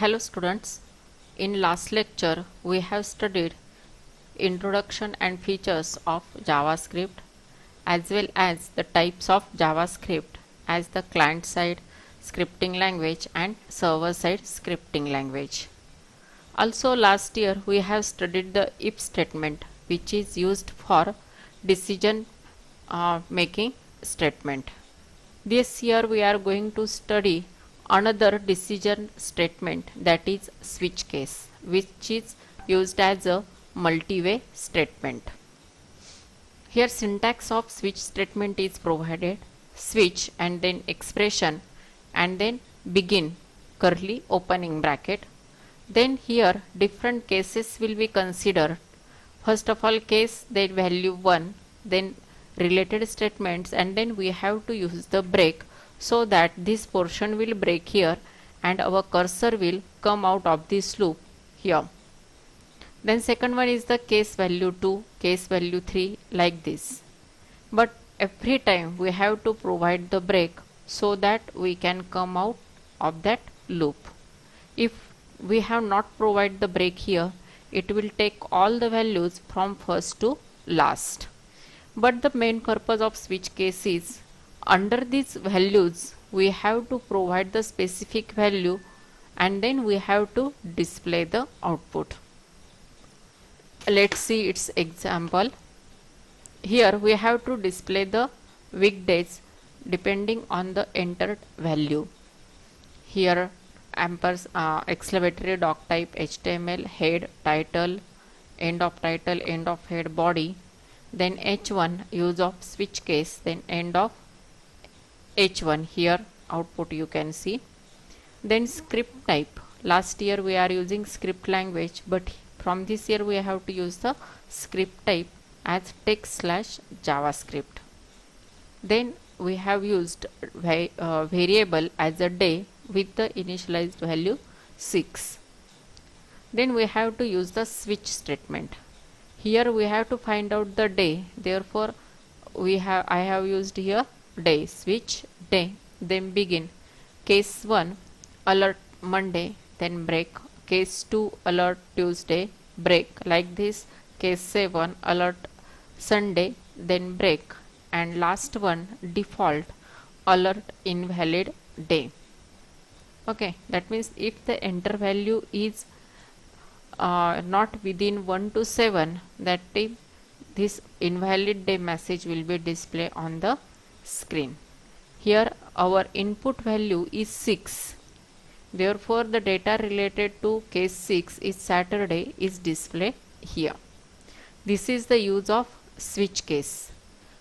Hello students, in last lecture we have studied introduction and features of JavaScript as well as the types of JavaScript as the client side scripting language and server side scripting language. Also last year we have studied the if statement, which is used for decision making statement. This year we are going to study another decision statement, that is switch case, which is used as a multi-way statement. Here syntax of switch statement is provided: switch and then expression and then begin curly opening bracket. Then here different cases will be considered. First of all case, then value 1, then related statements, and then we have to use the break so that this portion will break here and our cursor will come out of this loop here. Then second one is the case value 2, case value 3, like this. But every time we have to provide the break so that we can come out of that loop. If we have not provided the break here, it will take all the values from first to last. But the main purpose of switch case is, under these values we have to provide the specific value and then we have to display the output. Let's see its example. Here we have to display the weekdays depending on the entered value. Here exclamatory doc type, HTML, head, title, end of head, body, then h1 use of switch case, then end of h1, here output you can see. Then script type, last year we are using script language, but from this year we have to use the script type as text/JavaScript. Then we have used variable as a day with the initialized value 6. Then we have to use the switch statement. Here we have to find out the day, therefore I have used here day, switch day, then begin. Case 1 alert Monday, then break. Case 2 alert Tuesday, break, like this. Case 7 alert Sunday, then break, and last one default alert invalid day. Okay, that means if the enter value is not within 1 to 7, that time this invalid day message will be displayed on the screen. Here our input value is 6, therefore the data related to case 6 is Saturday is displayed here. This is the use of switch case.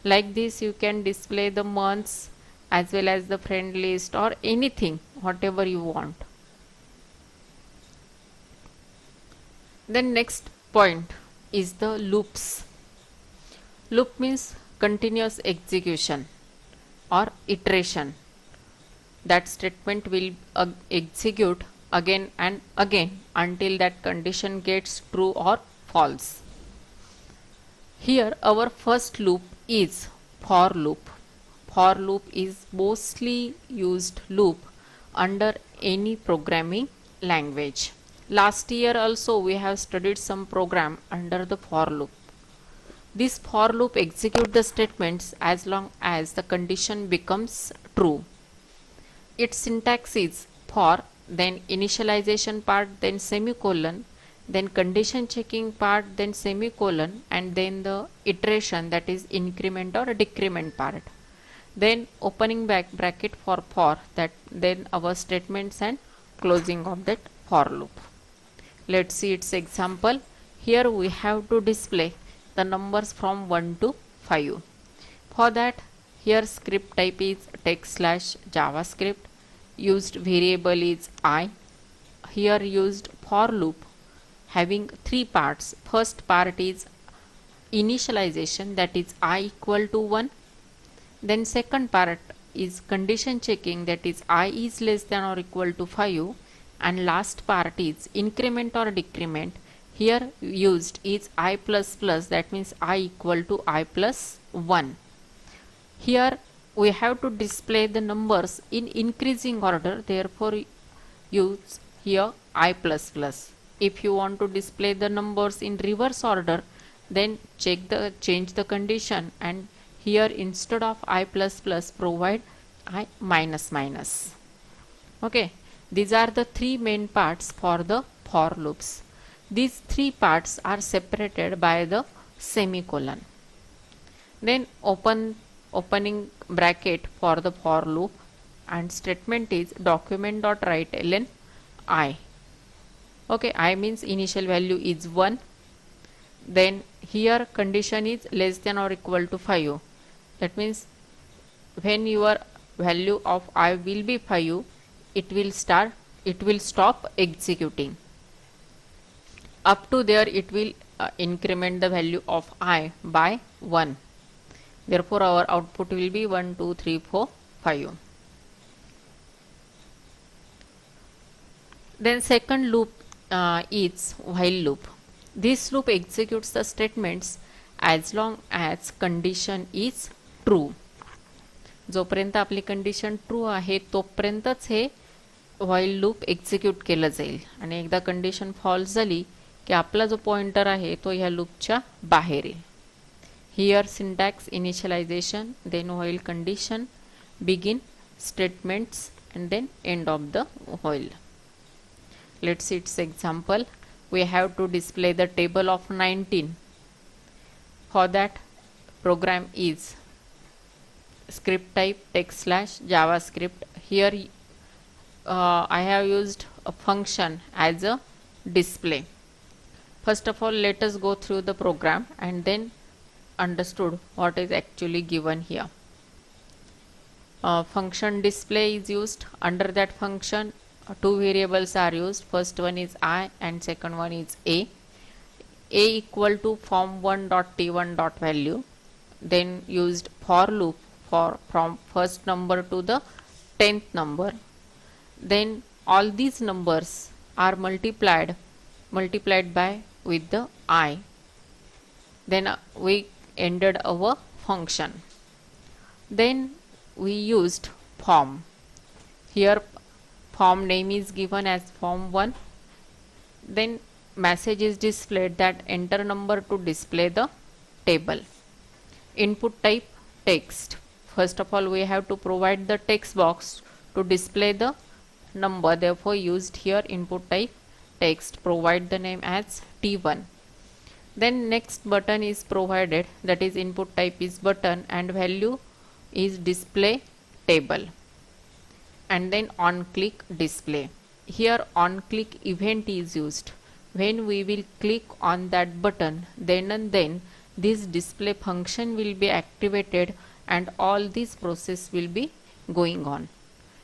Like this you can display the months as well as the friend list or anything whatever you want. Then next point is the loops. Loop means continuous execution or iteration. That statement will execute again and again until that condition gets true or false. Here our first loop is for loop. For loop is mostly used loop under any programming language. Last year also we have studied some program under the for loop. This for loop execute the statements as long as the condition becomes true. Its syntax is for, then initialization part, then semicolon, then condition checking part, then semicolon, and then the iteration, that is increment or decrement part. Then opening bracket for, that then our statements and closing of that for loop. Let's see its example. Here we have to display the numbers from 1 to 5. For that, here script type is text/JavaScript. Used variable is I. Here used for loop having 3 parts. First part is initialization, that is I equal to 1. Then second part is condition checking, that is I is less than or equal to 5. And last part is increment or decrement. Here used is I++, that means I equal to I plus 1. Here we have to display the numbers in increasing order, therefore use here I plus plus. If you want to display the numbers in reverse order, then change the condition, and here instead of I plus plus provide I minus minus. Okay, these are the three main parts for the for loops. These three parts are separated by the semicolon. Then opening bracket for the for loop, and statement is document dot write ln I. Okay, I means initial value is 1. Then here condition is less than or equal to 5. That means when your value of I will be 5, it will stop executing. Up to there it will increment the value of I by 1. Therefore our output will be 1 2 3 4 5. Then second loop is while loop. This loop executes the statements as long as condition is true. जोपर्यंत आपली condition true आहे तोपर्यंतच हे while loop execute केलं जाईल, आणि एकदा condition false झाली की आपला जो पॉइंटर आहे तो ह्या लूपच्या बाहेर येईल. Here syntax initialization, then while condition, begin statements, and then end of the while. Let's see its example. We have to display the table of 19. For that, program is script type text slash javascript. Here I have used a function as a display. First of all, let us go through the program and then understood what is actually given here. Function display is used. Under that function, two variables are used. First one is I and second one is A. A equal to form1.t1.value. Then used for loop from first number to the 10th number. Then all these numbers are multiplied by with the I. Then we ended our function. Then we used form. Here form name is given as form1. Then message is displayed that enter number to display the table. Input type text. First of all, we have to provide the text box to display the number, therefore used here input type text. Provide the name as t1. Then next button is provided, that is input type is button and value is display table, and then on click display. Here on click event is used. When we will click on that button, then and then this display function will be activated and all this process will be going on.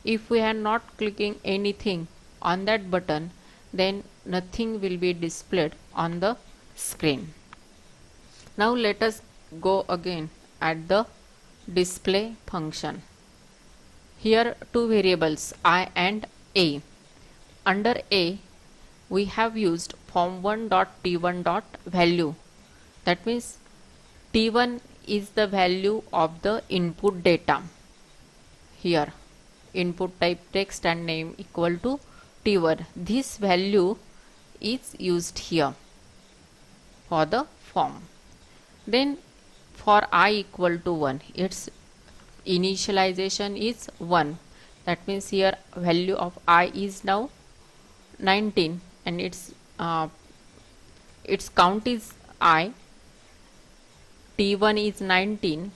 If we are not clicking anything on that button, then nothing will be displayed on the screen. Now let us go again at the display function. Here two variables I and A. Under A we have used form1.t1.value. That means t1 is the value of the input data. Here input type text and name equal to t1. This value is used here for the form. Then for I equal to 1, its initialization is 1. That means here value of I is now 19 and its count is I. T1 is 19.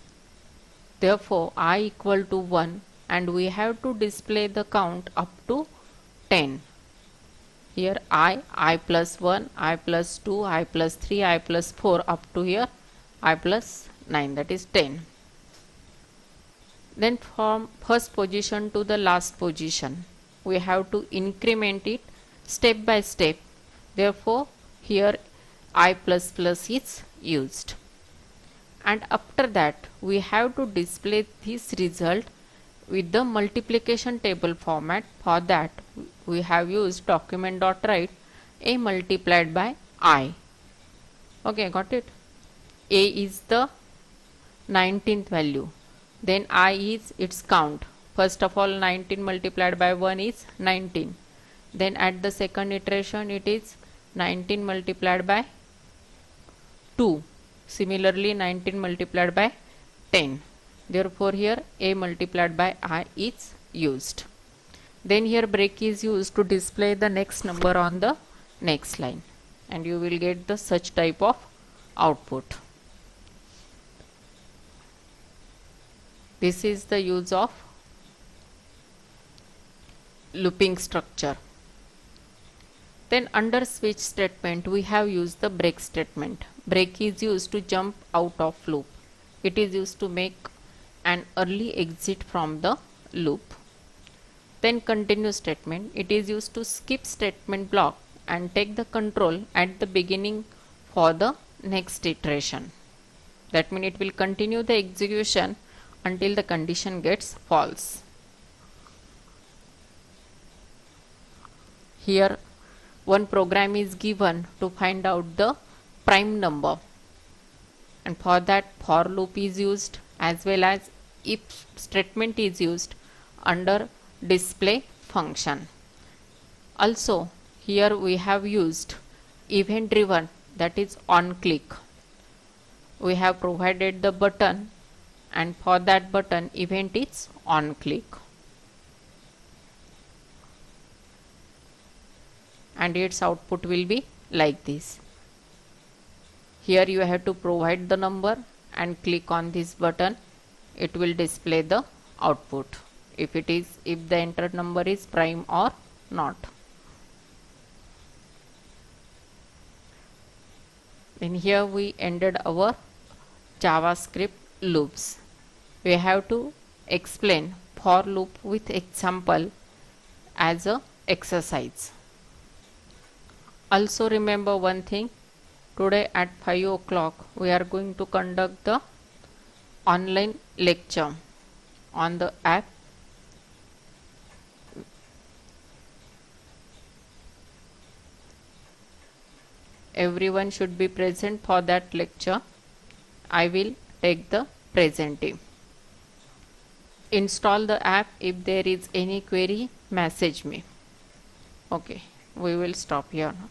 Therefore I equal to 1 and we have to display the count up to 10. Here I plus 1, I plus 2, I plus 3, I plus 4 up to here I plus 9, that is 10. Then from first position to the last position we have to increment it step by step. Therefore here I plus plus is used. And after that we have to display this result with the multiplication table format. For that we have used document.write A multiplied by I. Okay, got it? A is the 19th value, then I is its count. First of all 19 multiplied by 1 is 19, Then at the second iteration it is 19 multiplied by 2. Similarly 19 multiplied by 10. Therefore here a multiplied by I is used. Then here break is used to display the next number on the next line, and you will get the such type of output. This is the use of looping structure. Then under switch statement we have used the break statement. Break is used to jump out of loop. It is used to make an early exit from the loop. Then continue statement. It is used to skip statement block and take the control at the beginning for the next iteration. That means it will continue the execution until the condition gets false. Here one program is given to find out the prime number, and for that for loop is used as well as if statement is used under display function. Also here we have used event driven, that is on click. We have provided the button, and for that button event is on click, and its output will be like this. Here you have to provide the number and click on this button. It will display the output if the entered number is prime or not. In here we ended our JavaScript loops. We have to explain for loop with example as a exercise. Also remember one thing, today at 5 o'clock we are going to conduct the online lecture on the app. Everyone should be present for that lecture. I will take the presenting. Install the app. If there is any query, message me. Okay, we will stop here now.